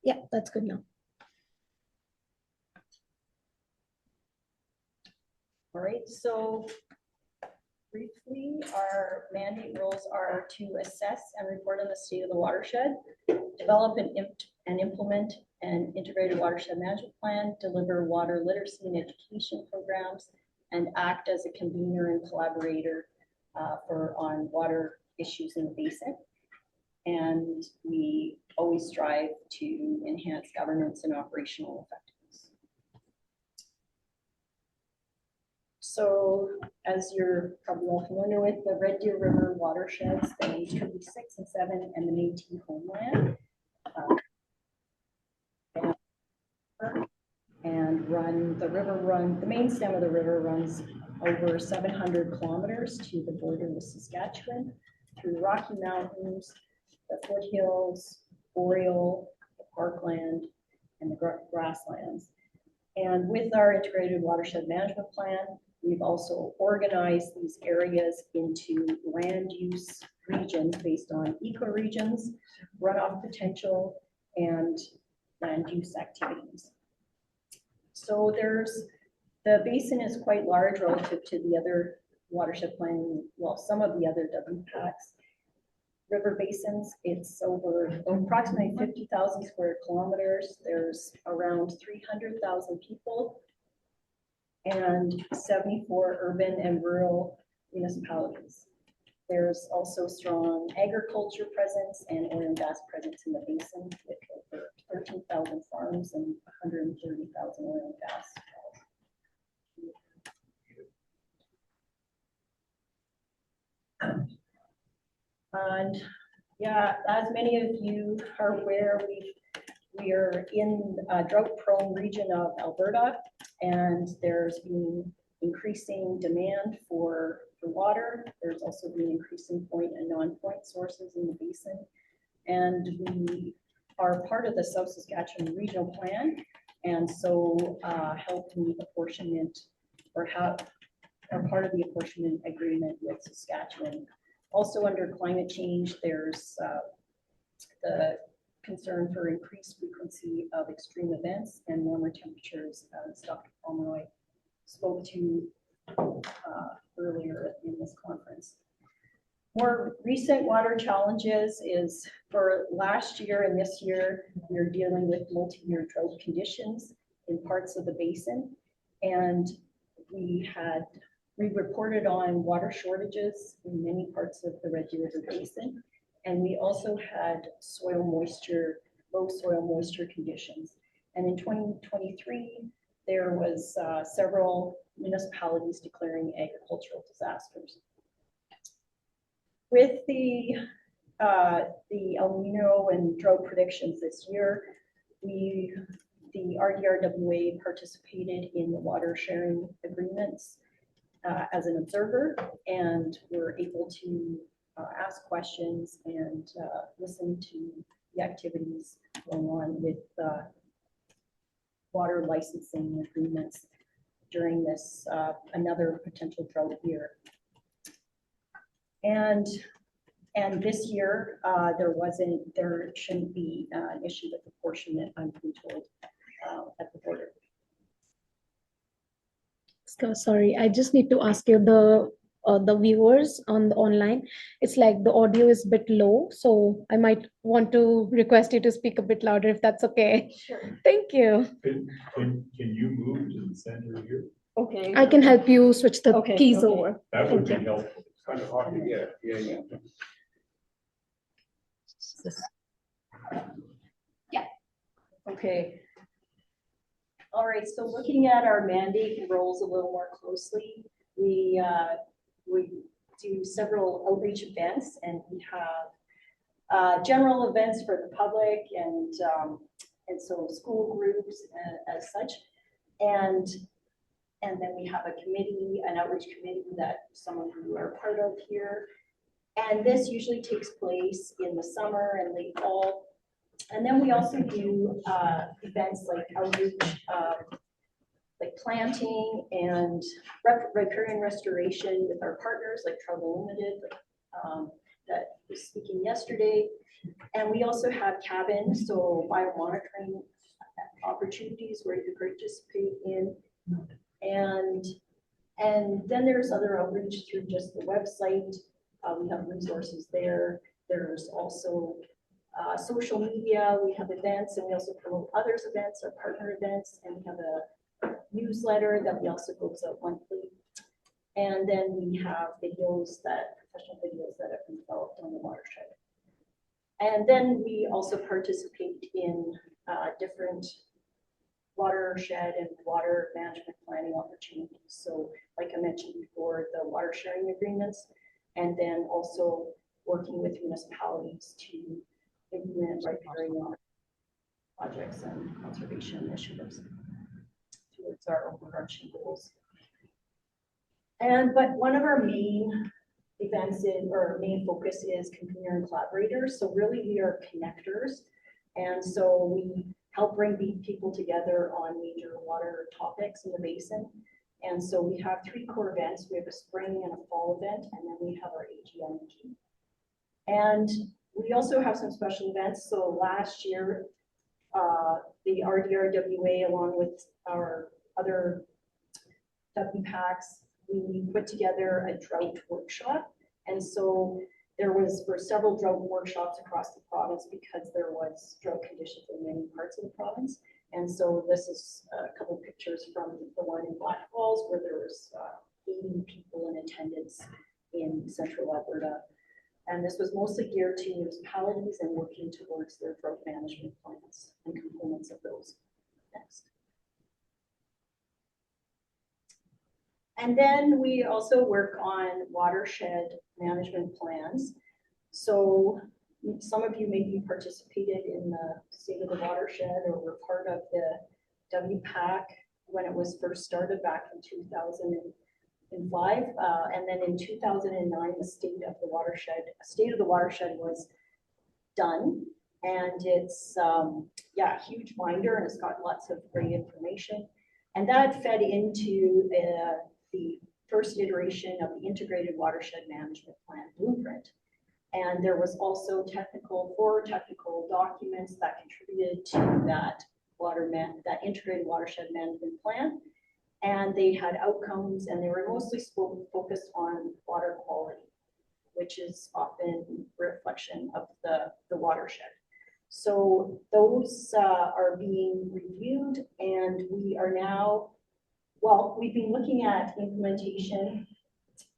Yeah, that's good now. All right, so briefly, our mandate roles are to assess and report on the state of the watershed, develop and implement an integrated watershed management plan, deliver water literacy and education programs, and act as a convener and collaborator on water issues in the basin. And we always strive to enhance governance and operational effectiveness. So, as you're probably all familiar with, the Red Deer River watersheds, the Treaty 6 and 7, and the Métis homeland, and the main stem of the river runs over 700 kilometers to the border with Saskatchewan, through the Rocky Mountains, the foothills, boreal, the parkland, and the grasslands. And with our integrated watershed management plan, we've also organized these areas into land use regions based on ecoregions, runoff potential, and land use activities. So the basin is quite large relative to the other watershed plan, well, some of the other WPACs. River basins, it's over approximately 50,000 square kilometers. There's around 300,000 people and 74 urban and rural municipalities. There's also strong agriculture presence and oil and gas presence in the basin with over 13,000 farms and 130,000 oil and gas wells. And yeah, as many of you are aware, we are in a drought-prone region of Alberta, and there's been increasing demand for water. There's also been increasing point and non-point sources in the basin, and we are part of the South Saskatchewan Regional Plan, and so help meet apportionment or are part of the apportionment agreement with Saskatchewan. Also under climate change, there's the concern for increased frequency of extreme events and warmer temperatures, as Dr. Pomeroy spoke to earlier in this conference. More recent water challenges is for last year and this year, we're dealing with multi-year drought conditions in parts of the basin. And we reported on water shortages in many parts of the Red Deer River Basin. And we also had low soil moisture conditions. And in 2023, there was several municipalities declaring agricultural disasters. With the El Nino and drought predictions this year, the RDRWA participated in the water sharing agreements as an observer, and were able to ask questions and listen to the activities going on with water licensing agreements during this another potential drought year. And this year there shouldn't be an issue with apportionment, I'm being told, at the border. So, sorry, I just need to ask you, the viewers on the online, it's like the audio is a bit low, so I might want to request you to speak a bit louder if that's okay. Sure. Thank you. Can you move to the center here? Okay. I can help you switch the keys over. That would be Thank you. helpful. It's kind of hard to get. Yeah. Yeah. Okay. All right, so looking at our mandate and roles a little more closely, we do several outreach events, and we have general events for the public and so school groups as such, and then we have a committee, an outreach committee that some of you are part of here, and this usually takes place in the summer and late fall. And then we also do events like outreach, like planting and riparian restoration with our partners like Trouble Limited, that was speaking yesterday. And we also have cabins, so biomonitoring opportunities where you can participate in. And then there's other outreach through just the website. We have resources there. There's also social media. We have events, and we also promote others' events, our partner events, and we have a newsletter that we also goes out monthly. And then we have professional videos that have been developed on the watershed. And then we also participate in different watershed and water management planning opportunities. So like I mentioned before, the water sharing agreements, and then also working with municipalities to implement riparian projects and conservation initiatives towards our overarching goals. But one of our main events or main focus is community and collaborators. So really we are connectors. And so we help bring people together on major water topics in the basin. And so we have 3 core events. We have a spring and a fall event, and then we have our AGM meeting. And we also have some special events. So last year, the RDRWA, along with our other WPACs, we put together a drought workshop. And so there was for several drought workshops across the province because there was drought conditions in many parts of the province. And so this is a couple of pictures from the one in Black Falls where there was 80 people in attendance in central Alberta. And this was mostly geared to municipalities and working towards their drought management plans and components of those. Next. And then we also work on watershed management plans. So some of you maybe participated in the State of the Watershed or were part of the WPAC when it was first started back in 2005. And then in 2009, the State of the Watershed was done. And it's, a huge binder, and it's got lots of great information. And that fed into the first iteration of the Integrated Watershed Management Plan blueprint. And there was also four technical documents that contributed to that Integrated Watershed Management Plan. And they had outcomes, and they were mostly focused on water quality, which is often a reflection of the watershed. So those are being reviewed, and we are now, we've been looking at implementation.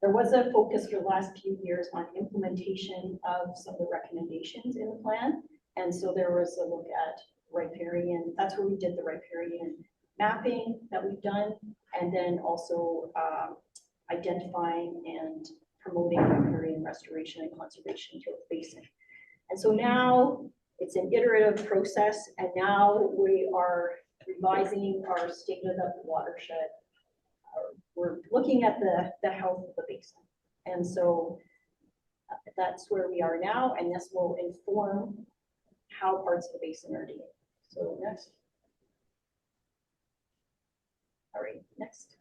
There was a focus for the last few years on implementation of some of the recommendations in the plan. And so there was a look at riparian, that's where we did the riparian mapping that we've done, and then also identifying and promoting riparian restoration and conservation throughout the basin. And so now it's an iterative process, and now we are revising our state of the watershed. We're looking at the health of the basin. And so that's where we are now, and this will inform how parts of the basin are doing. So next. All right, next.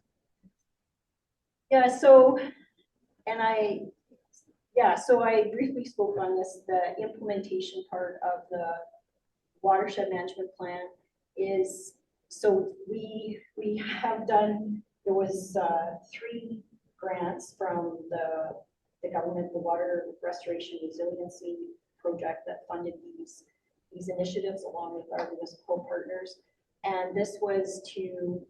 Yeah, so I briefly spoke on this. The implementation part of the watershed management plan is, so we have done, there was 3 grants from the government, the Water Restoration Resiliency Project that funded these initiatives along with our municipal partners. And this was to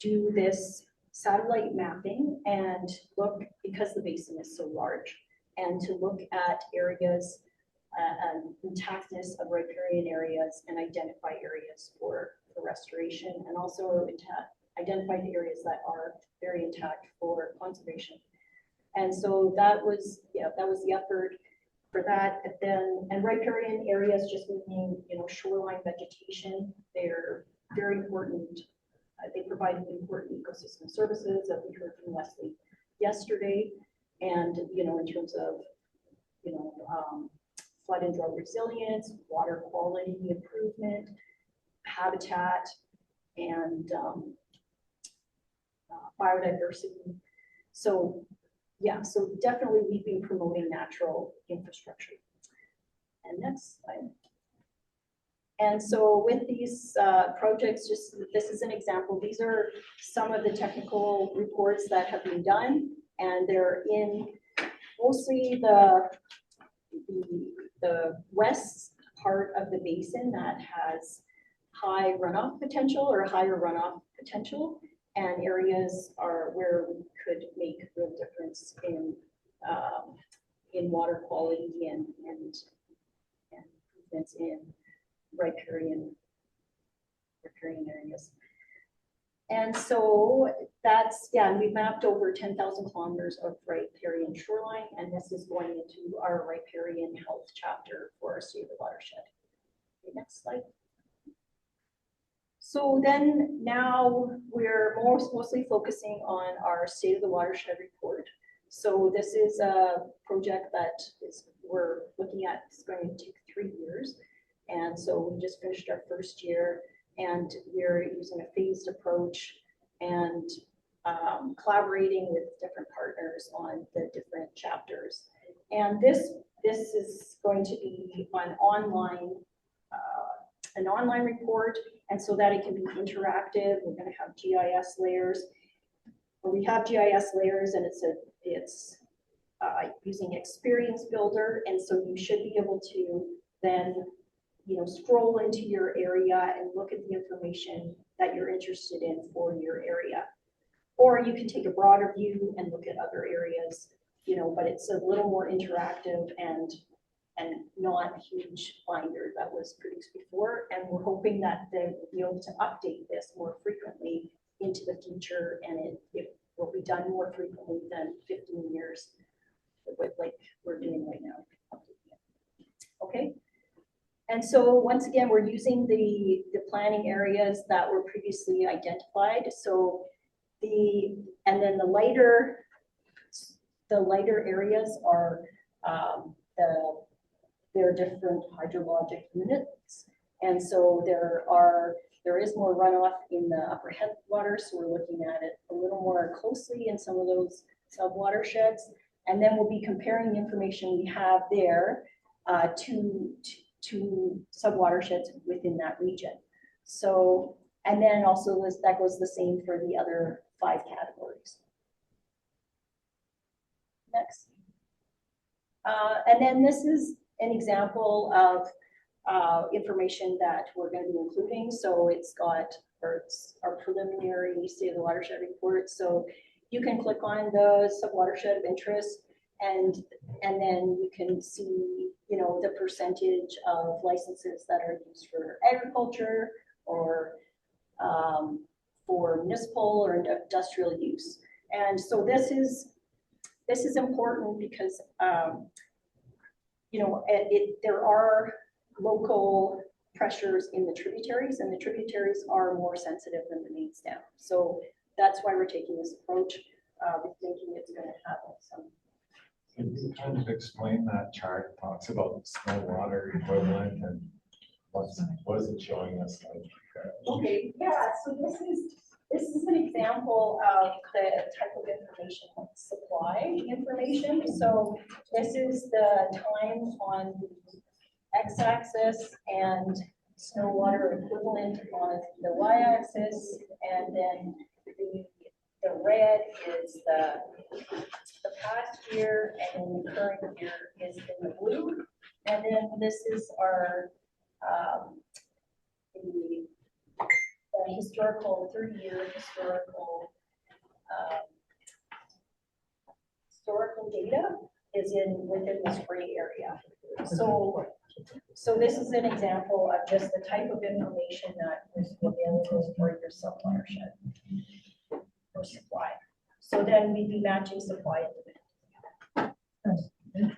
do this satellite mapping and look, because the basin is so large, and to look at areas, intactness of riparian areas, and identify areas for restoration, and also identify the areas that are very intact for conservation. And so that was the effort for that. And riparian areas just meaning, shoreline vegetation. They're very important. They provide important ecosystem services that we heard from Leslie yesterday. And, in terms of, flood and drought resilience, water quality improvement, habitat, and biodiversity. So yeah, so definitely we've been promoting natural infrastructure. And next slide. And so with these projects, just this is an example. These are some of the technical reports that have been done, and they're in mostly the west part of the basin that has high runoff potential or higher runoff potential, and areas are where we could make a real difference in water quality and improvements in riparian areas. And so that's, yeah, and we've mapped over 10,000 kilometers of riparian shoreline, and this is going into our riparian health chapter for our state of the watershed. Okay, next slide. So then now we're mostly focusing on our state of the watershed report. So this is a project that we're looking at, it's going to take 3 years. And so we just finished our first year, and we're using a phased approach and collaborating with different partners on the different chapters. And this is going to be an online report, and so that it can be interactive. We're going to have GIS layers. We have GIS layers, and it's using Experience Builder, and so you should be able to then scroll into your area and look at the information that you're interested in for your area. Or you can take a broader view and look at other areas, but it's a little more interactive and not a huge binder that was produced before. And we're hoping that they will be able to update this more frequently into the future, and it will be done more frequently than 15 years with like we're doing right now. Okay. And so once again, we're using the planning areas that were previously identified. So and then the lighter areas are there are different hydrologic units. And so there is more runoff in the upper headwaters. So we're looking at it a little more closely in some of those sub-watersheds. And then we'll be comparing the information we have there to sub-watersheds within that region. So, and then also that goes the same for the other 5 categories. Next. And then this is an example of information that we're going to be including. So it's our preliminary state of the watershed report. So you can click on the sub-watershed of interest, and then you can see, the percentage of licenses that are used for agriculture or for municipal or industrial use. And so this is important because there are local pressures in the tributaries, and the tributaries are more sensitive than the main stem. So that's why we're taking this approach. We're thinking it's going to have some. Can you kind of explain that chart? It talks about snow water equivalent and what is it showing us? Okay, yeah. So this is an example of the type of information, like supply information. So this is the time on the x-axis and snow water equivalent on the y-axis, and then the red is the past year, and then the current year is in the blue. And then this is our the historical 30-year historical data is within this gray area. So this is an example of just the type of information that is available for your sub-watershed or supply. So then we'd be matching supply and demand.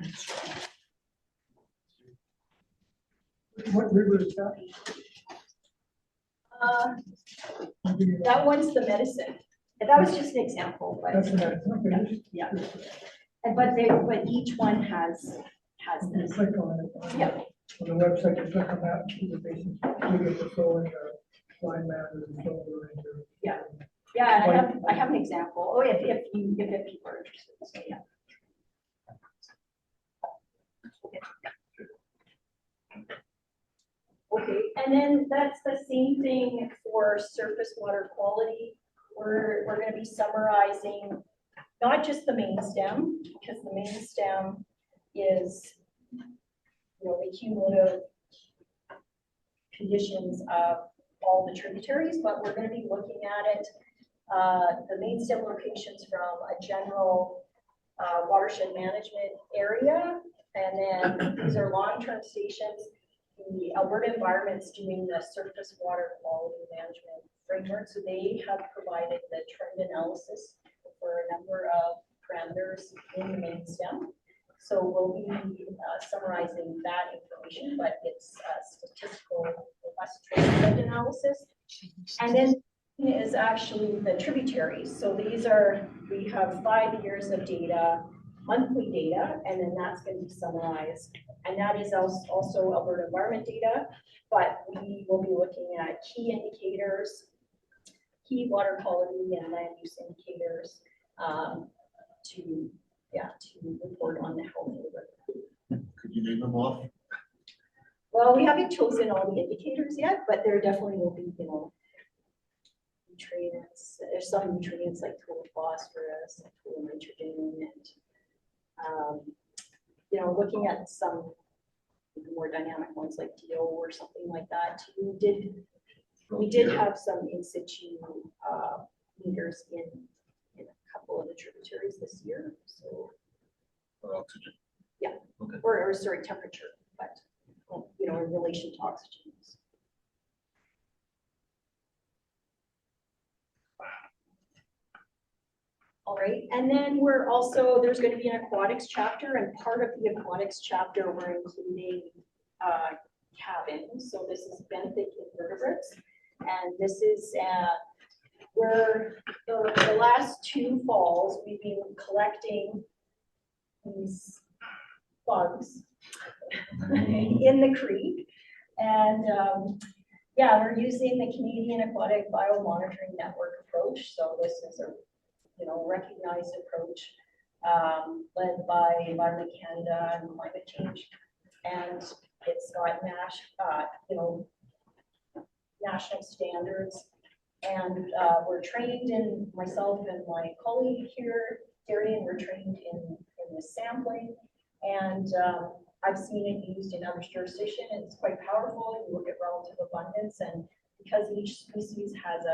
What river is that? That one's the medicine. And that was just an example, but That's okay. yeah. But each one has You this. click on it. Yeah. On the website, you click on that, you basically get the flow and the line map and the flow ranger. Yeah. Yeah, and I have an example. Oh, if people are interested, so yeah. Okay, and then that's the same thing for surface water quality. We're gonna be summarizing not just the main stem, because the main stem is, the cumulative conditions of all the tributaries, but we're gonna be looking at it, the main stem locations from a general watershed management area, and then these are long-term stations. The Alberta Environment's doing the surface water quality management framework, so they have provided the trend analysis for a number of parameters in the main stem. So we'll be summarizing that information, but it's statistical robust trend analysis. And then is actually the tributaries. So we have 5 years of data, monthly data, and then that's going to be summarized. And that is also Alberta Environment data, but we will be looking at key indicators, key water quality and land use indicators to report on the health of the river. Could you name them off? Well, we haven't chosen all the indicators yet, but there definitely will be, nutrients. There's some nutrients like total phosphorus, like total nitrogen, and looking at some more dynamic ones like DO or something like that. We did have some in situ meters in a couple of the tributaries this year. So Or oxygen? yeah, Okay. or sorry, temperature, but in relation to oxygen. All right, and then there's going to be an aquatics chapter, and part of the aquatics chapter, we're including cabins. So this is benthic invertebrates, and this is where the last 2 falls, we've been collecting these bugs in the creek, and we're using the Canadian Aquatic Biomonitoring Network approach. So this is a recognized approach led by Environment Canada and Climate Change, and it's got national standards. And we're trained in, myself and my colleague here, Darian, we're trained in the sampling, and I've seen it used in other jurisdictions, and it's quite powerful. You look at relative abundance, and because each species has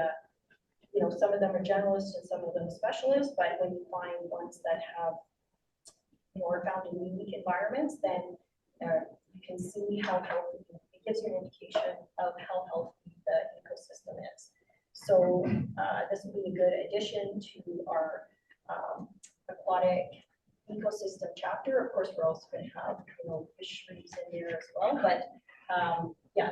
some of them are generalists and some of them specialists, but when you find ones that have, are found in unique environments, then you can see how healthy, it gives you an indication of how healthy the ecosystem is. So this would be a good addition to our aquatic ecosystem chapter. Of course, we're also going to have, fisheries in there as well, but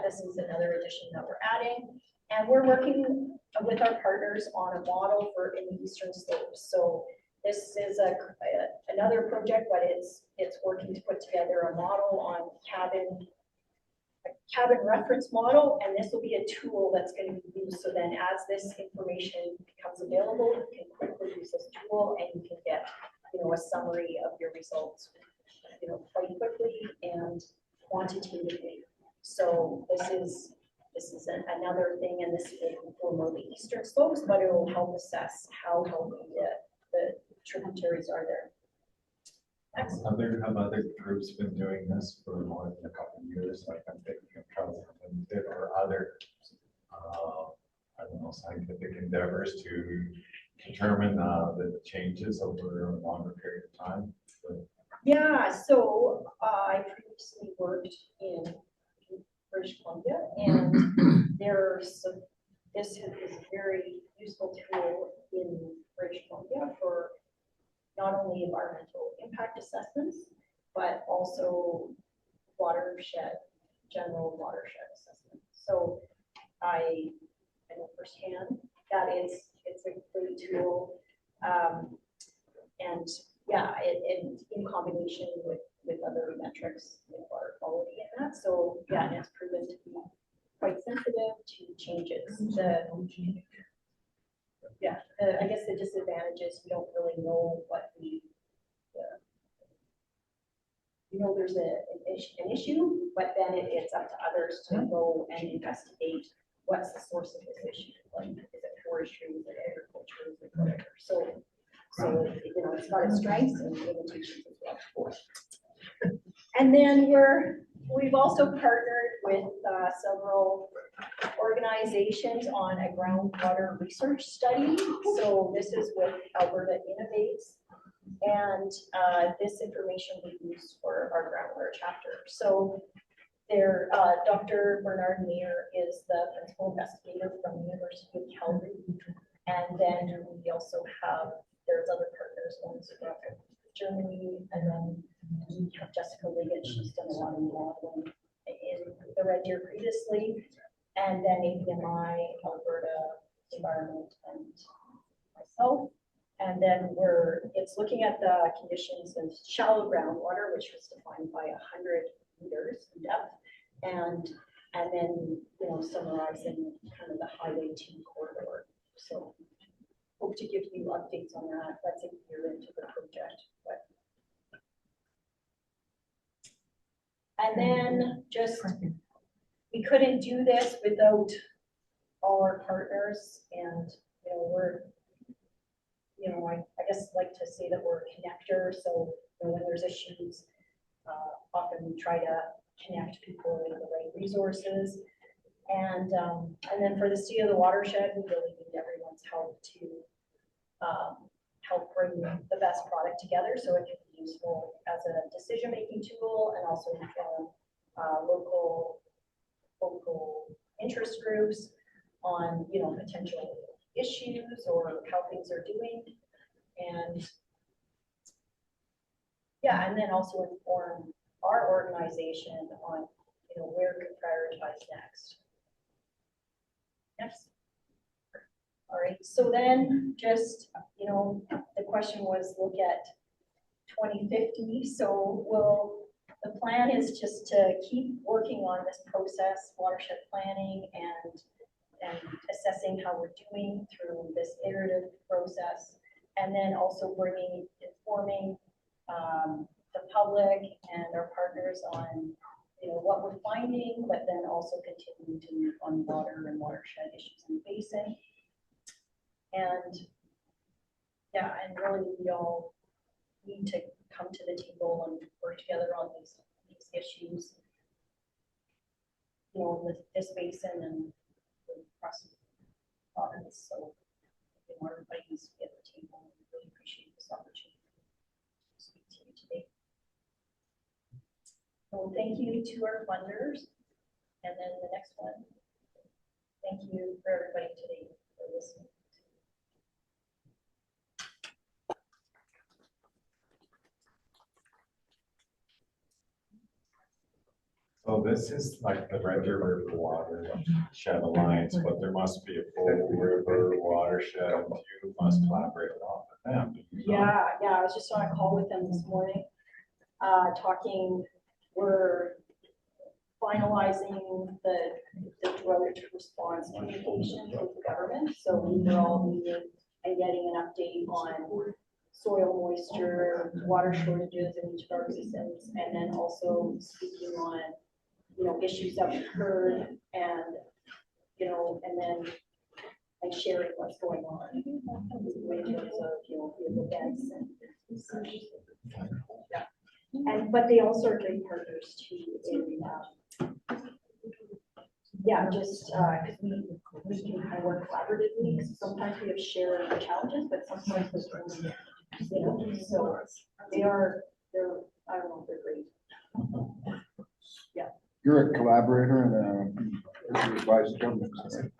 this is another addition that we're adding. And we're working with our partners on a model in the Eastern Slopes. So this is another project, but it's working to put together a model on a cabin reference model, and this will be a tool that's going to be used. So then as this information becomes available, you can quickly use this tool and you can get, a summary of your results, quite quickly and quantitatively. So this is another thing, and this will for the Eastern Slopes, but it will help assess how healthy the tributaries are there. Have other groups been doing this for more than a couple of years? Like I'm thinking of Charleston did, or other, scientific endeavors to determine the changes over a longer period of time? Yeah, so I previously worked in British Columbia, and this is a very useful tool in British Columbia for not only environmental impact assessments, but also general watershed assessment. So I know firsthand that it's a great tool, and in combination with other metrics in water quality and that. So and it's proven to be quite sensitive to changes. Yeah, I guess the disadvantage is we don't really know what you know, there's an issue, but then it's up to others to go and investigate what's the source of this issue. Like, is it forestry, is it agriculture, is it whatever? So, you know, it's got its strengths and limitations as well. And then we've also partnered with several organizations on a groundwater research study. So this is with Alberta Innovates. And this information we use for our groundwater chapter. So there, Dr. Bernard Meyer is the principal investigator from the University of Calgary. And then we also have, there's other partners, one's from Germany, and then we have Jessica Liggett, she's done a lot of modeling in the Red Deer previously. And then APMI, Alberta Environment, and myself. And then it's looking at the conditions in shallow groundwater, which was defined by 100 meters in depth. And then, you know, summarizing kind of the Highway 2 corridor. So hope to give you updates on that. That's a year into the project. And then we couldn't do this without all our partners. And, you know, I guess like to say that we're a connector. So you know, when there's issues, often we try to connect people with the right resources. And then for the State of the Watershed, we really need everyone's help to help bring the best product together so it can be useful as a decision-making tool and also inform local interest groups on, you know, potential issues or how things are doing. And yeah, and then also inform our organization on, you know, where to prioritize next. Yes. All right, so then just, you know, the question was look at 2050. So the plan is just to keep working on this process, watershed planning, and assessing how we're doing through this iterative process, and then also informing the public and our partners on, you know, what we're finding, but then also continuing to move on water and watershed issues in the basin. And yeah, and really we all need to come to the table and work together on these issues, you know, with this basin and across the province. So, you know, everybody needs to be at the table. We really appreciate this opportunity to speak to you today. So thank you to our funders. And then the next one, thank you for everybody today for listening. So this is like the Red Deer River Watershed Alliance, but there must be a full river watershed, and you must collaborate a lot with them. Yeah, I was just on a call with them this morning, talking, we're finalizing the drought response communication with the government. So we were all meeting and getting an update on soil moisture, water shortages in each of our systems, and then also speaking on, you know, issues that we've heard, and, you know, and then like sharing what's going on in terms of, you know, the events and such. Yeah. But they also are great partners too in yeah, just because we can kind of work collaboratively. Sometimes we have shared challenges, but sometimes there's only, you know, so they're I don't know, they're great. Yeah. You're a collaborator and advise government, right?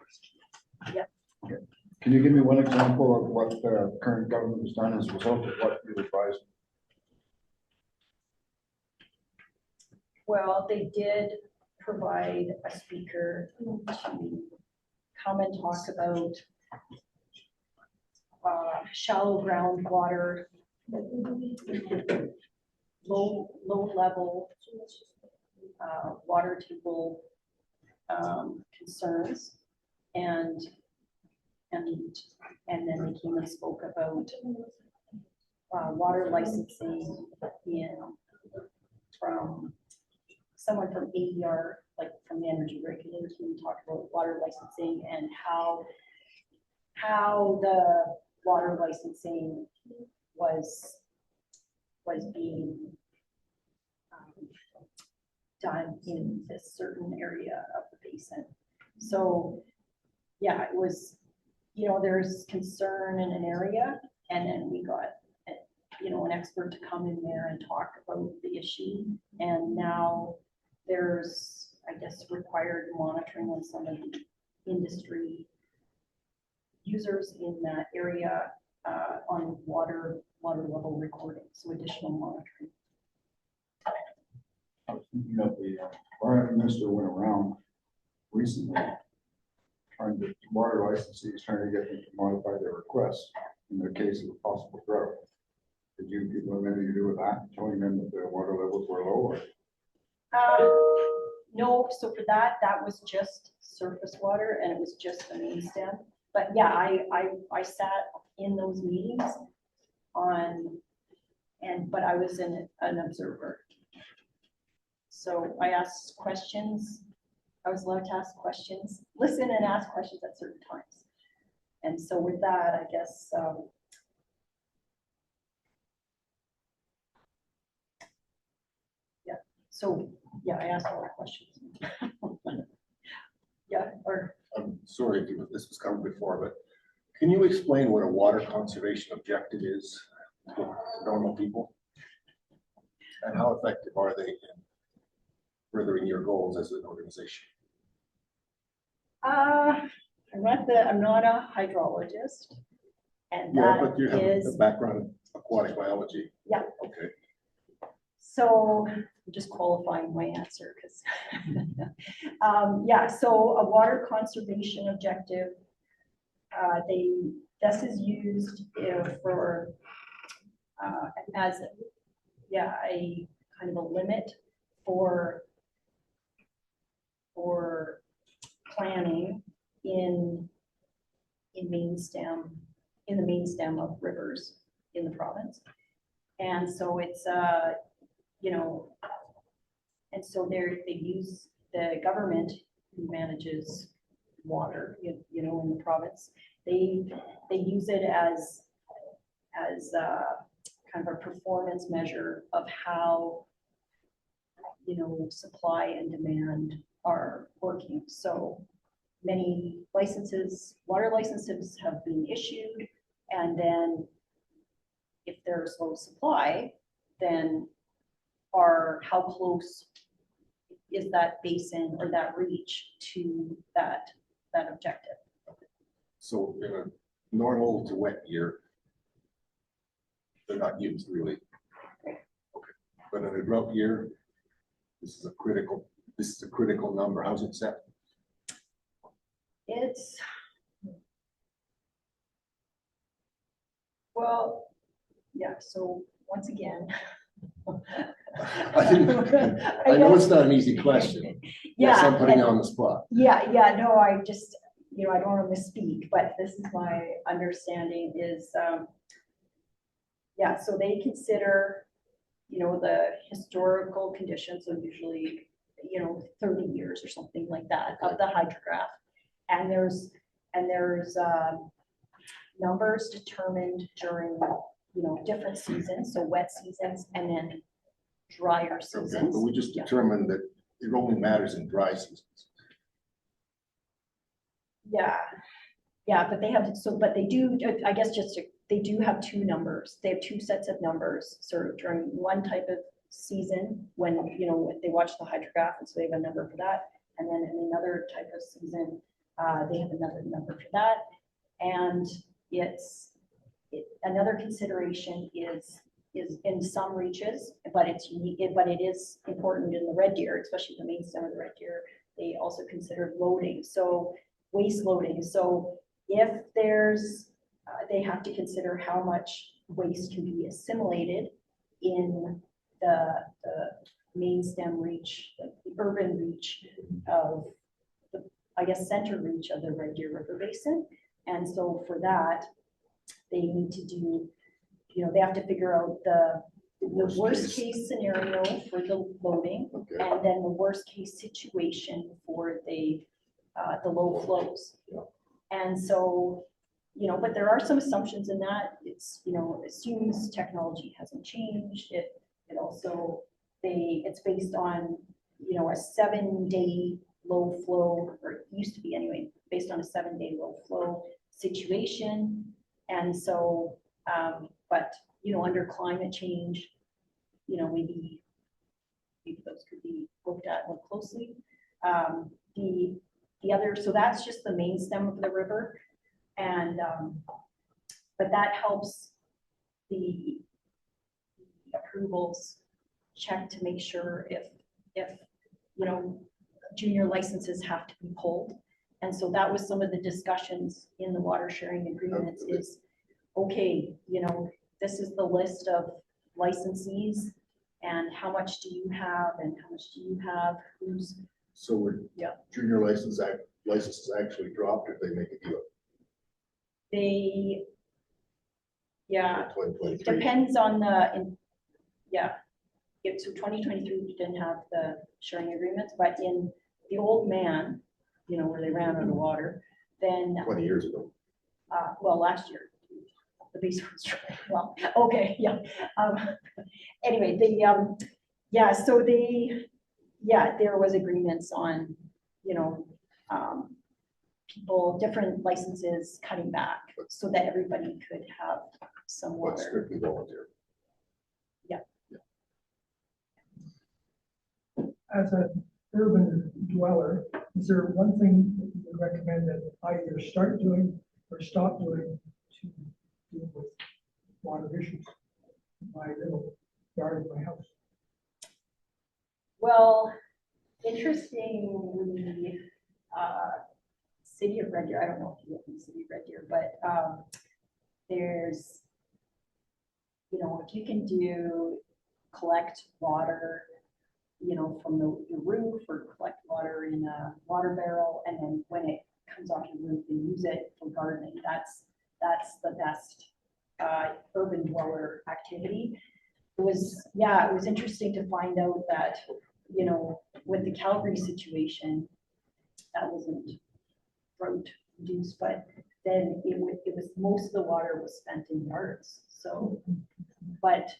Yeah. Okay. Can you give me one example of what the current government has done as a result of what you advised? Well, they did provide a speaker to come and talk about shallow groundwater, low level water table concerns, and and then they came and spoke about water licensing from someone from AER, like from the energy regulator team, talked about water licensing and how the water licensing was being done in this certain area of the basin. So, yeah, it was, there's concern in an area, and then we got, an expert to come in there and talk about the issue. And now there's, I guess, required monitoring on some of the industry users in that area on water level recording, so additional monitoring. I was thinking of the environment minister went around recently trying to, water licensees trying to get them to modify their requests in the case of a possible drought. Did you people have anything to do with that, telling them that their water levels were low? No, so for that was just surface water, and it was just the main stem. But yeah, I sat in those meetings but I was an observer. So I asked questions. I was allowed to ask questions, listen and ask questions at certain times. And so with that, I guess, yeah. So yeah, I asked a lot of questions. Yeah, or I'm sorry if this was covered before, but can you explain what a water conservation objective is to normal people? And how effective are they in furthering your goals as an organization? I'm not a hydrologist, and Yeah, that but you have a is, background in aquatic biology. yeah. Okay. So I'm just qualifying my answer because, yeah, so a water conservation objective, this is used for, as, a kind of a limit for planning in the main stem of rivers in the province. And so it's, and so they use the government who manages water, in the province. They use it as kind of a performance measure of how, supply and demand are working. So many water licenses have been issued, and then if there's low supply, then how close is that basin or that reach to that objective? So in a normal to wet year, they're not used really. Okay. But in a drought year, this is a critical number. How's it set? It's, well, yeah, so once again. I know it's not an easy question. Yes, I'm putting you on the spot. Yeah, no, I just, I don't want to misspeak, but this is my understanding is, yeah, so they consider, the historical conditions, so usually, 30 years or something like that of the hydrograph. And there's numbers determined during, different seasons, so wet seasons and then drier seasons. Okay, but we just determined that it only matters in dry seasons. Yeah, but they have, but they do, I guess they do have two numbers. They have two sets of numbers sort of during one type of season when, they watch the hydrograph, and so they have a number for that. And then in another type of season, they have another number for that. And another consideration is in some reaches, but it's unique, but it is important in the red deer, especially the main stem of the red deer. They also consider loading, so waste loading. So if there's, they have to consider how much waste can be assimilated in the main stem reach, the urban reach of the, I guess, center reach of the Red Deer River Basin. And so for that, they need to do, they have to figure out the worst case scenario for the loading, Okay, and then the worst case situation for the low flows. Yeah. And so, but there are some assumptions in that. It's, assumes technology hasn't changed. It also, it's based on, a 7-day low flow, or it used to be anyway, based on a 7-day low flow situation. And so, but, under climate change, maybe those could be looked at more closely. The other, so that's just the main stem of the river. And, but that helps the approvals check to make sure if, junior licenses have to be pulled. And so that was some of the discussions in the water sharing agreements is, okay, this is the list of licensees and how much do you have and how much do you have, who's, so Yeah. junior licenses actually dropped if they make a deal. they, yeah, 2023. depends on so 2023, we didn't have the sharing agreements, but in the old man, where they ran out of water, then, 20 years ago. well, last year, the base was dry. Well, okay, yeah. Anyway, so there was agreements on, people, different licenses cutting back so that everybody could have some But water. strictly volunteer. As an urban dweller, is there one thing that you would recommend that I either start doing or stop doing to deal with water issues in my little yard in my house? Well, interestingly, City of Red Deer, I don't know if you live in the City of Red Deer, but there's, if you can collect water, from the roof, or collect water in a water barrel, and then when it comes off your roof and use it for gardening, that's the best urban dweller activity. It was interesting to find out that, with the Calgary situation, that wasn't drought induced, but then it was most of the water was spent in yards. So, but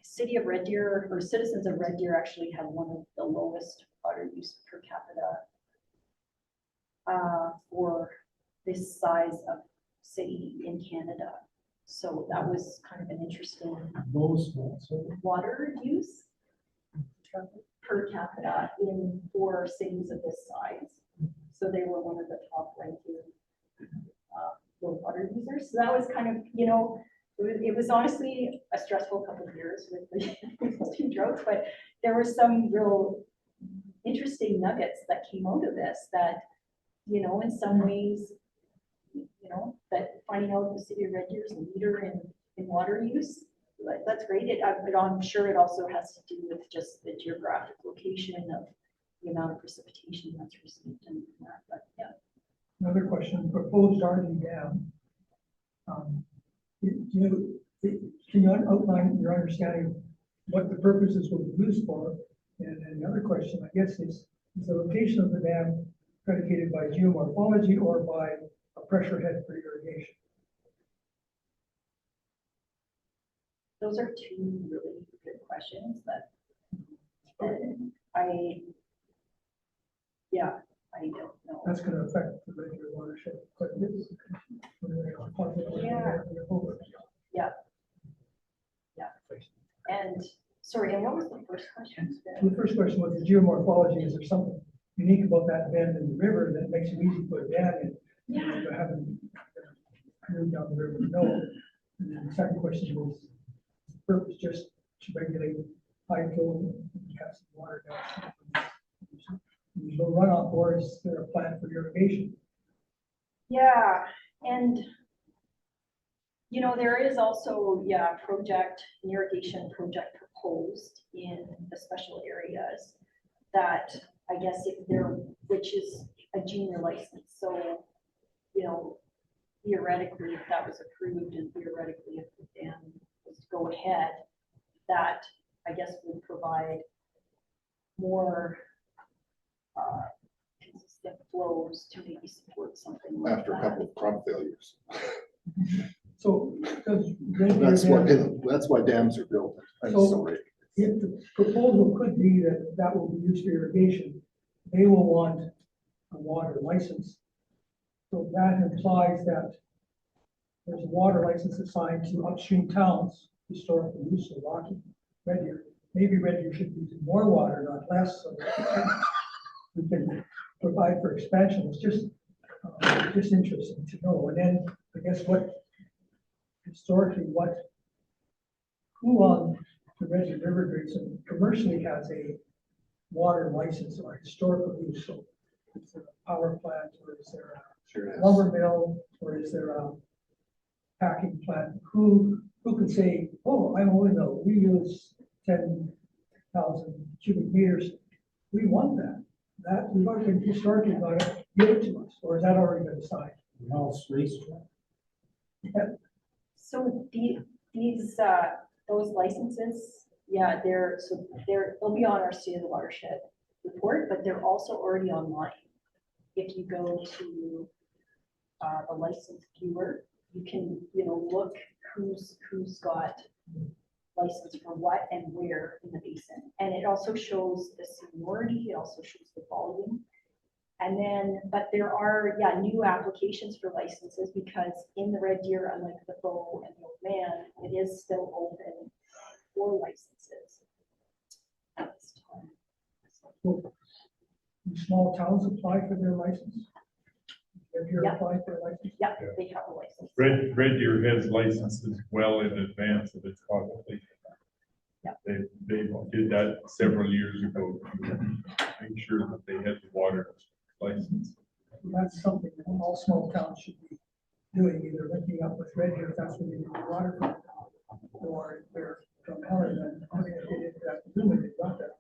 City of Red Deer, or citizens of Red Deer, actually have one of the lowest water use per capita for this size of city in Canada. So that was kind of an interesting water use per capita in 4 cities of this size. So they were one of the top ranking low water users. So that was kind of, it was honestly a stressful couple of years with the 2 droughts, but there were some real interesting nuggets that came out of this that, in some ways, that finding out the City of Red Deer is a leader in water use, that's great. But I'm sure it also has to do with just the geographic location of the amount of precipitation that's received and that, but yeah. Another question, proposed RD dam. Can you outline your understanding what the purposes will be used for? And then the other question, I guess, is the location of the dam predicated by geomorphology or by a pressure head for irrigation? Those are 2 really good questions that I don't know. That's going to affect the regular watershed quite a bit. And sorry, and what was the first question? The first question was the geomorphology. Is there something unique about that bend in the river that makes it easy to put a dam in? Yeah. To having moved down the river, no. And then the second question was, the purpose just to regulate high flow, have some water down. There's no runoff, or is there a plan for irrigation? Yeah, and there is also, an irrigation project proposed in the special areas that I guess which is a junior license. So, theoretically, if that was approved and theoretically if the dam was to go ahead, that I guess would provide more consistent flows to maybe support something like After a that. couple of crop failures. So does Red Deer Dam, That's why dams are built. I'm So- sorry. if the proposal could be that that will be used for irrigation, they will want a water license. So that implies that there's a water license assigned to upstream towns, historical use of Rocky, Red Deer. Maybe Red Deer should use more water, not less, so that we can provide for expansion. It's just interesting to know. And then I guess historically, who on the Red Deer River Basin commercially has a water license or historical use? So is there a power plant, or is there Sure a is. lumber mill, or is there a packing plant? Who could say, oh, I'm only know, we use 10,000 cubic meters. We want that. That we've already historically got to give it to us, or is that already been decided? So these, those licenses, yeah, they'll be on our state of the watershed report, but they're also already online. If you go to the license viewer, you can, look who's got license for what and where in the basin. And it also shows the seniority, it also shows the volume. And then, but there are, new applications for licenses because in the Red Deer, unlike the Bow and the Old Man, it is still open for licenses at this time. Do small towns apply for their license? Have you Yeah. applied for a license? Yeah, they have a license. Red Deer has licenses well in advance of its population. Yeah. They did that several years ago to make sure that they had the water license. That's something that all small towns should be doing, either linking up with Red Deer if that's where they need the water from, or if they're from Helen, then how they get into that, presumably they've got that.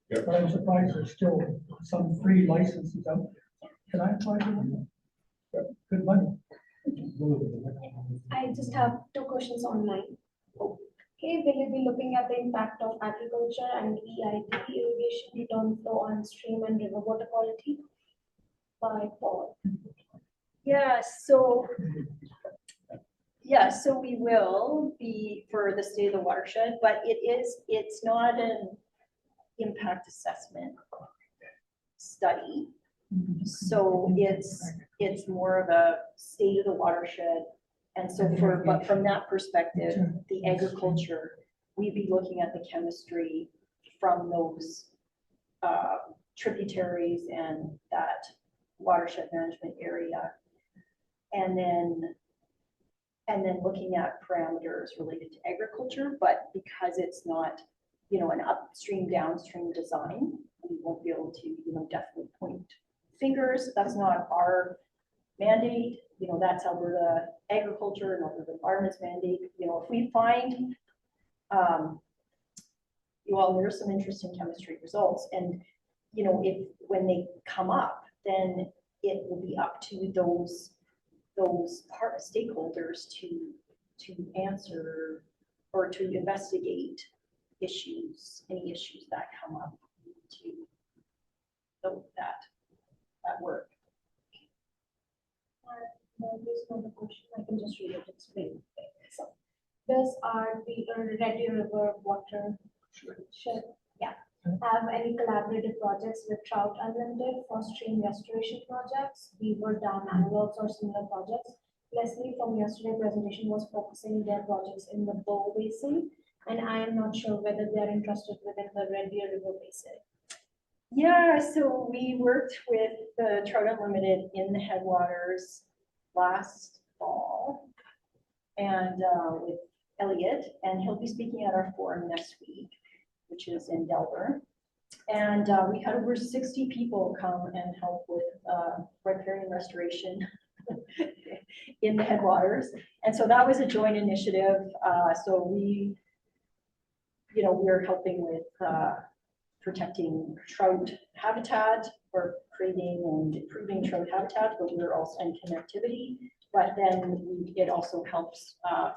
Yep. But I'm surprised there's still some free licenses out there. Can I apply for one? Good money. I just have two questions online. Okay, will you be looking at the impact of agriculture and EID irrigation return flow on stream and river water quality? By Paul. So we will be for the state of the watershed, but it's not an impact assessment study. So it's more of a state of the watershed. And so but from that perspective, the agriculture, we'd be looking at the chemistry from those tributaries and that watershed management area. And then looking at parameters related to agriculture, but because it's not, an upstream, downstream design, we won't be able to, definitely point fingers. That's not our mandate, that's Alberta agriculture and Alberta environment's mandate. If we find, there's some interesting chemistry results, and when they come up, then it will be up to those stakeholders to answer or to investigate any issues that come up to that work. There's another question, I can just read it, it's plain. So, does the Red Deer River water shed, have any collaborative projects with Trout Unlimited for stream restoration projects, beaver dam analogs or similar projects? Leslie from yesterday's presentation was focusing their projects in the Bow Basin, and I am not sure whether they are interested within the Red Deer River Basin. Yeah, so we worked with the Trout Unlimited in the headwaters last fall, and with Elliot, and he'll be speaking at our forum next week, which is in Delaware. And we had over 60 people come and help with riparian restoration in the headwaters. And so that was a joint initiative. So we're helping with protecting trout habitat or creating and improving trout habitat, but we're also in connectivity But then it also helps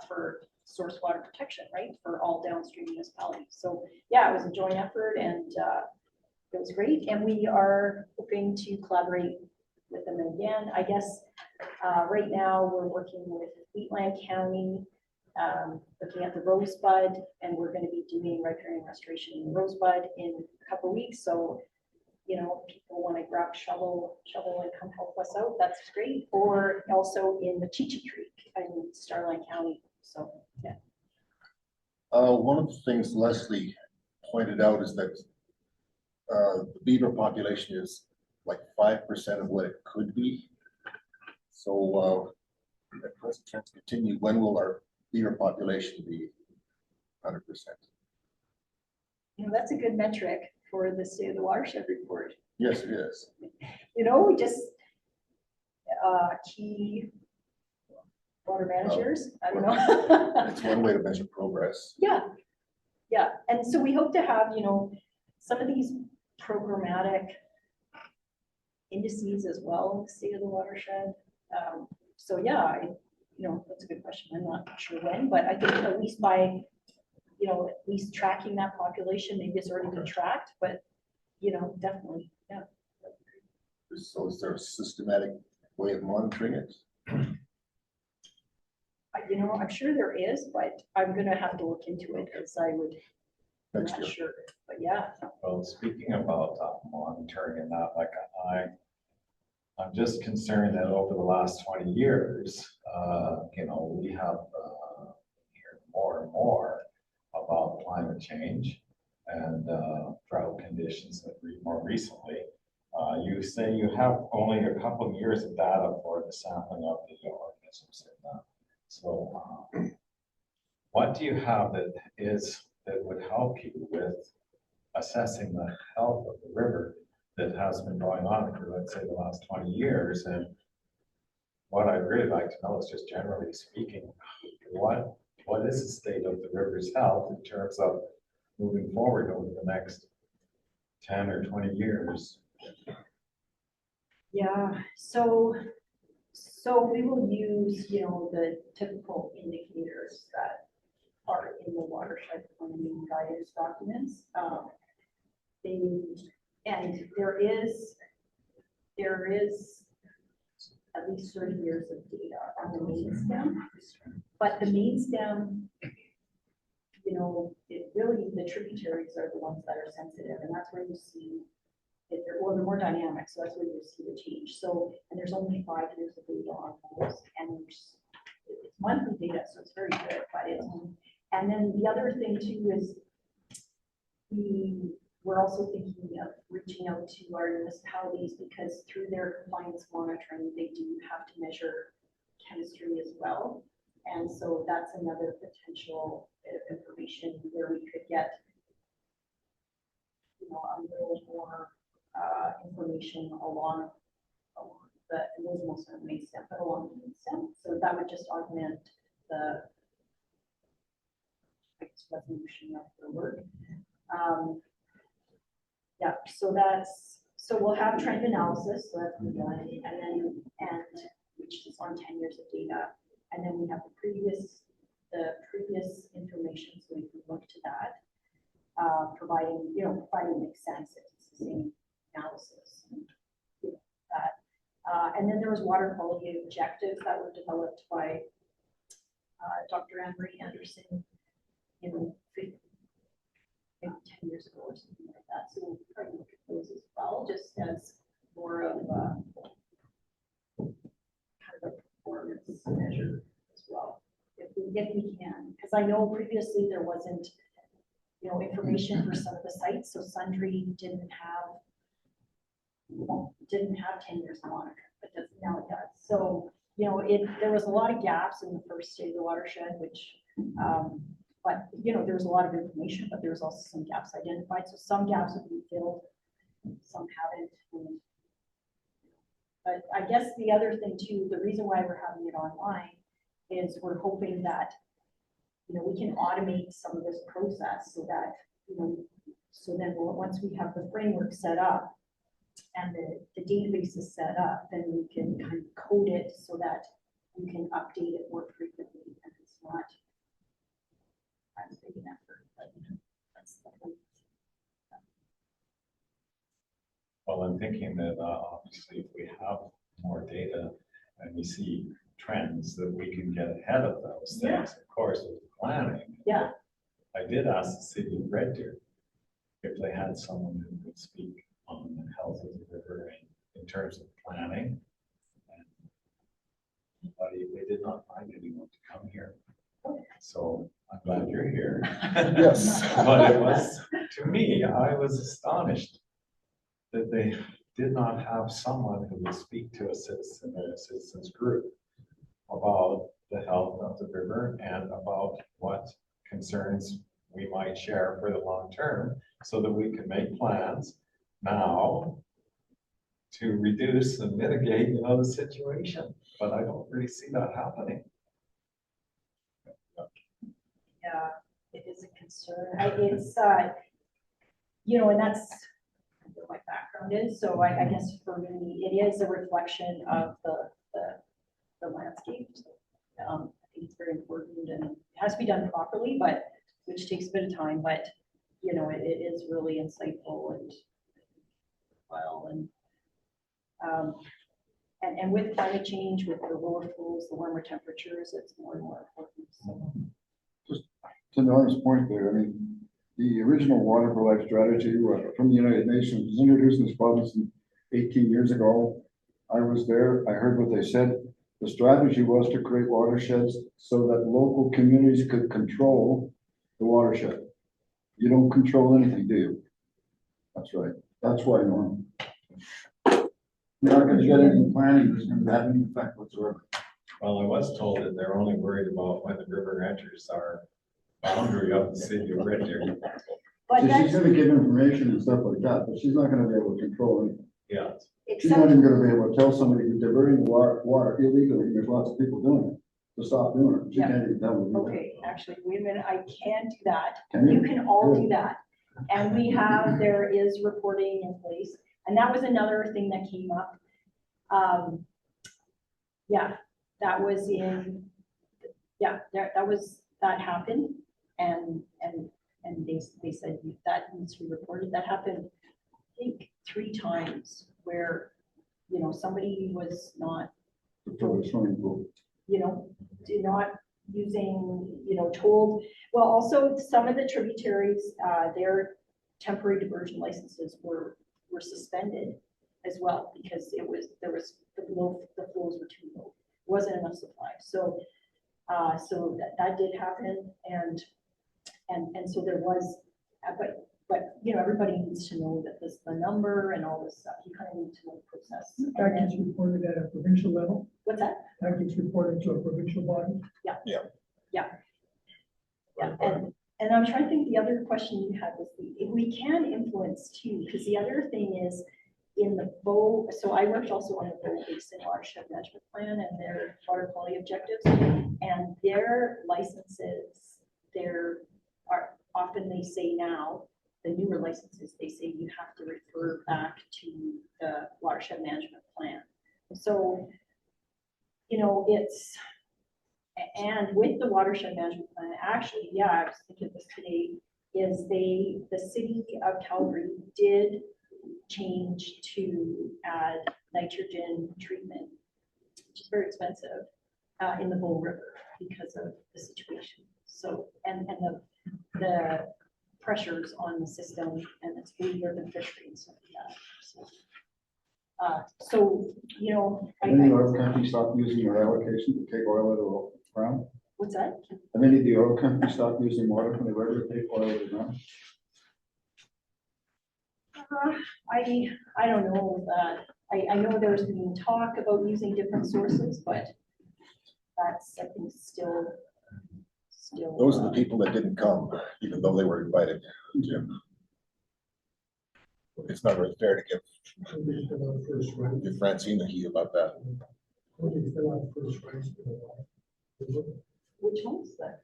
for source water protection, right, for all downstream municipalities. So yeah, it was a joint effort and it was great. And we are hoping to collaborate with them again. I guess right now we're working with Wheatland County, looking at the Rosebud, and we're going to be doing riparian restoration in Rosebud in a couple of weeks. So, you know, if people want to grab shovel and come help us out, that's great. Or also in the Chichi Creek in Starline County. So, yeah. One of the things Leslie pointed out is that the beaver population is like 5% of what it could be. So if present trends continue, when will our beaver population be 100%? You know, that's a good metric for the State of the Watershed report. Yes, it is. You know, we just key water managers. I don't know. It's one way to measure progress. Yeah, yeah. And so we hope to have, you know, some of these programmatic indices as well in the State of the Watershed. So yeah, you know, that's a good question. I'm not sure when, but I think at least by, you know, at least tracking that population, maybe it's already been tracked, but, you know, definitely, yeah. So is there a systematic way of monitoring it? You know, I'm sure there is, but I'm gonna have to look into it because I'm Next not year. sure, but yeah. Well, speaking about monitoring and that, like I'm just concerned that over the last 20 years, you know, we have heard more and more about climate change and drought conditions that more recently. You say you have only a couple of years of data for the sampling of the organisms in that. So what do you have that would help you with assessing the health of the river that has been going on for, let's say, the last 20 years? And what I'd really like to know is, just generally speaking, what is the state of the river's health in terms of moving forward over the next 10 or 20 years? Yeah, so we will use, you know, the typical indicators that are in the watershed planning guidance documents. And there is at least 30 years of data on the main stem, but the main stem, you know, it really, the tributaries are the ones that are sensitive, and that's where you see it, or they're more dynamic, so that's where you see the change. So, and there's only 5 years of data on those, and it's monthly data, so it's very good, but it's, and then the other thing too is we're also thinking of reaching out to our municipalities, because through their compliance monitoring, they do have to measure chemistry as well. And so that's another potential bit of information where we could get, you know, a little more information along the, it was mostly on the main stem, but along the main stem. So that would just augment the, I guess, resolution of the work. Yeah, so we'll have trend analysis, so that's been done, and which is on 10 years of data. And then we have the previous information, so we can look to that, providing makes sense, it's the same analysis. And, you know, that. And then there was water quality objectives that were developed by Dr. Anne-Marie Anderson in maybe 10 years ago or something like that. So we'll probably look at those as well, just as more of kind of a performance measure as well, if we can. Because I know previously there wasn't, you know, information for some of the sites. So Sundry didn't have 10 years of monitoring, but now it does. So, you know, there was a lot of gaps in the first State of the Watershed, which but, you know, there was a lot of information, but there was also some gaps identified. So some gaps have been filled, some haven't. But I guess the other thing too, the reason why we're having it online is we're hoping that, you know, we can automate some of this process so that, you know, so then once we have the framework set up and the database is set up, then we can kind of code it so that you can update it more frequently, and it's not as big an effort, but that's the point. Well, I'm thinking that obviously if we have more data and we see trends, that we can get ahead of those Yeah. things, of course, with planning. Yeah. I did ask the city of Red Deer if they had someone who could speak on the health of the river in terms of planning. But they did not find anyone to come here. So I'm glad you're here. Yes. But it was, to me, I was astonished that they did not have someone who would speak to a citizens group about the health of the river and about what concerns we might share for the long term, so that we can make plans now to reduce and mitigate, the situation. But I don't really see that happening. Yeah, it is a concern. It's, and that's what my background is. So I guess for me, it is a reflection of the landscape. I think it's very important and it has to be done properly, but which takes a bit of time, but it is really insightful and well, and with climate change, with the lower flows, the warmer temperatures, it's more and more important. So. Just to Norm's point there, I mean, the original Water for Life strategy from the United Nations was introduced in this province 18 years ago. I was there, I heard what they said. The strategy was to create watersheds so that local communities could control the watershed. You don't control anything, do you? That's right. That's why, Norm. You're not gonna get any planning that's gonna have any effect whatsoever. Well, I was told that they're only worried about when the river enters our boundary of the city of Red Deer. But See, she's that's, gonna give information and stuff like that, but she's not gonna be able to control anything. Yeah. She's not except, even gonna be able to tell somebody who's diverting water illegally, and there's lots of people doing it, to stop doing it. She Yeah. can't even tell them. okay, actually, wait a minute, I can do that. Can You you? can all do that. And there is reporting in place. And that was another thing that came up. Yeah, that was that happened. And they said that needs to be reported. That happened, I think, 3 times where, somebody was not, For the swimming pool. did not using, told, well, also some of the tributaries, their temporary diversion licenses were suspended as well, because the flows were too low, wasn't enough supply. So that did happen, and so there was, but everybody needs to know that this, the number and all this stuff, you kind of need to know the process. That gets reported at a provincial level, What's that? that gets reported to a provincial body. Yeah, and I'm trying to think, the other question you had was we can influence too, because the other thing is in the Bow, so I worked also on the Bow Basin Watershed Management Plan and their water quality objectives, and their licenses, often they say now, the newer licenses, they say you have to refer back to the Watershed Management Plan. So, it's, and with the Watershed Management Plan, actually, yeah, I was thinking this today, is the city of Calgary did change to add nitrogen treatment, which is very expensive, in the Bow River because of the situation. So, and the pressures on the system and its food urban fishery and stuff like that. So, Have any oil companies stopped using their allocation to take oil out of the ground? what's that? Have any of the oil companies stopped using water from the river to take oil out of the ground? I don't know that. I know there's been talk about using different sources, but that's, I think, still. Those are the people that didn't come, even though they were invited, Jim. It's not really fair to give Francine a heat about that. Which one's that?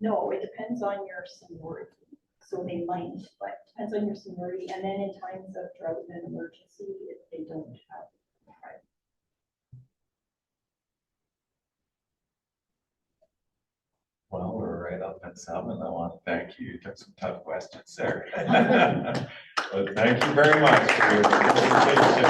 No, it depends on your seniority. So they might, but depends on your seniority. And then in times of drought and emergency, if they don't have. Well, we're right up at 7. I want to thank you. You took some tough questions there. But thank you very much for your presentation.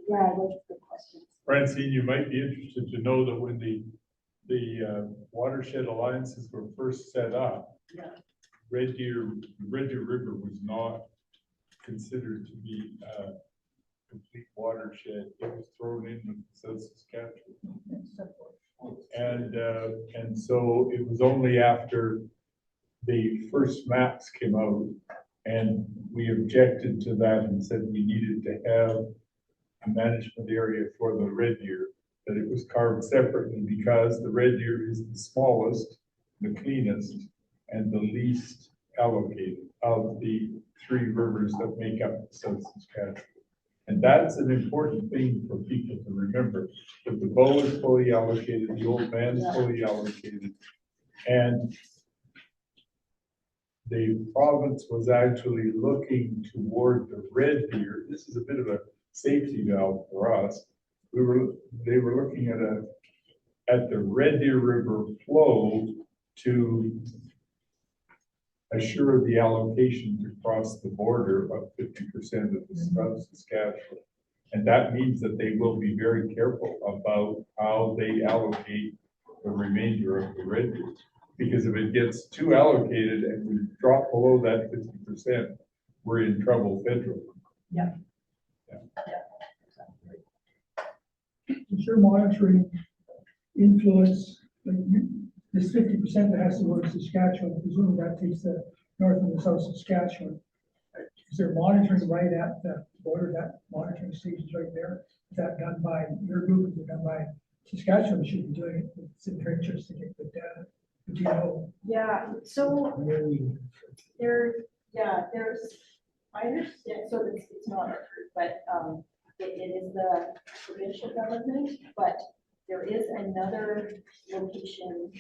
Yeah, those are good questions. Francine, you might be interested to know that when the watershed alliances were first set up, Yeah. Red Deer River was not considered to be a complete watershed. It was thrown in with South Saskatchewan. And so it was only after the first maps came out and we objected to that and said we needed to have a management area for the red deer, that it was carved separately because the red deer is the smallest, the cleanest, and the least allocated of the 3 rivers that make up South Saskatchewan. And that's an important thing for people to remember, that the Bow is fully allocated, the Old Man is fully allocated, and the province was actually looking toward the red deer. This is a bit of a safety valve for us. They were looking at the Red Deer River flow to assure the allocation to cross the border of 50% of the South Saskatchewan. And that means that they will be very careful about how they allocate the remainder of the red deer. Because if it gets too allocated and we drop below that 50%, we're in trouble federally. Yeah. Is your monitoring influence, like, this 50% that has to go to Saskatchewan, presumably that takes the north and the south Saskatchewan. Is there monitoring right at the border, that monitoring stations right there? Is that done by your group, is it done by Saskatchewan? Should be doing it, it's in their interest to get good data. Do you know? Yeah, so there's, I understand, so it's not our group, but it is the provincial government, but there is another location,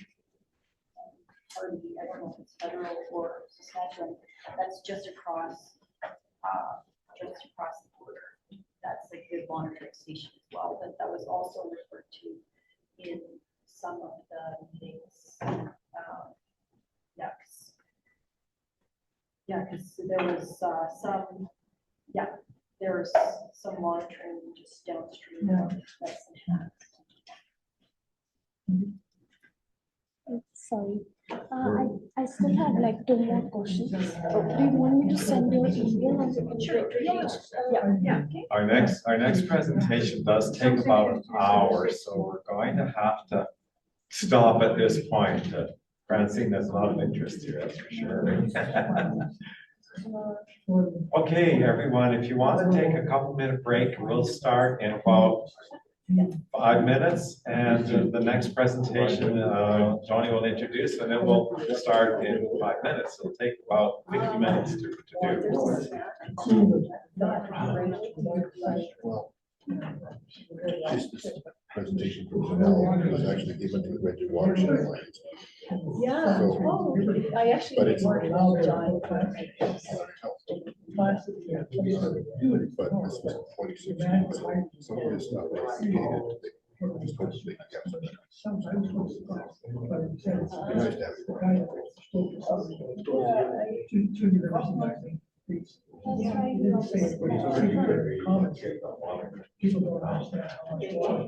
party, I don't know if it's federal or Saskatchewan, that's just across the border. That's a good monitoring station as well, but that was also referred to in some of the meetings. Because there was there was some monitoring just downstream that's enhanced. Sorry, I still have like 2 more questions. Do you want me to send you an email and you can Okay. Our next presentation does take about an hour, so we're going to have to stop at this point. Francine, there's a lot of interest here, that's for sure. Okay, everyone, if you want to take a couple-minute break, we'll start in about 5 minutes, and the next presentation, Johnny will introduce, and then we'll start in 5 minutes. It'll take about 50 minutes to do. Well, this presentation from Janelle was actually given to the Red Deer Watershed Alliance. Yeah, So- I actually. But it's- worked with John. But this was 2016, so some of this stuff is dated. They just hope they can get some. It'd be nice to have it. People don't understand how much water.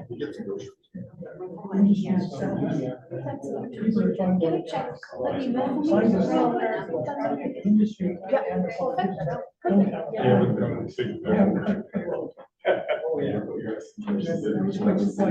We get some groceries. People are talking Can you about check the email? scientists and industry and the politicians don't have. They haven't come and figured They haven't. that out. It was like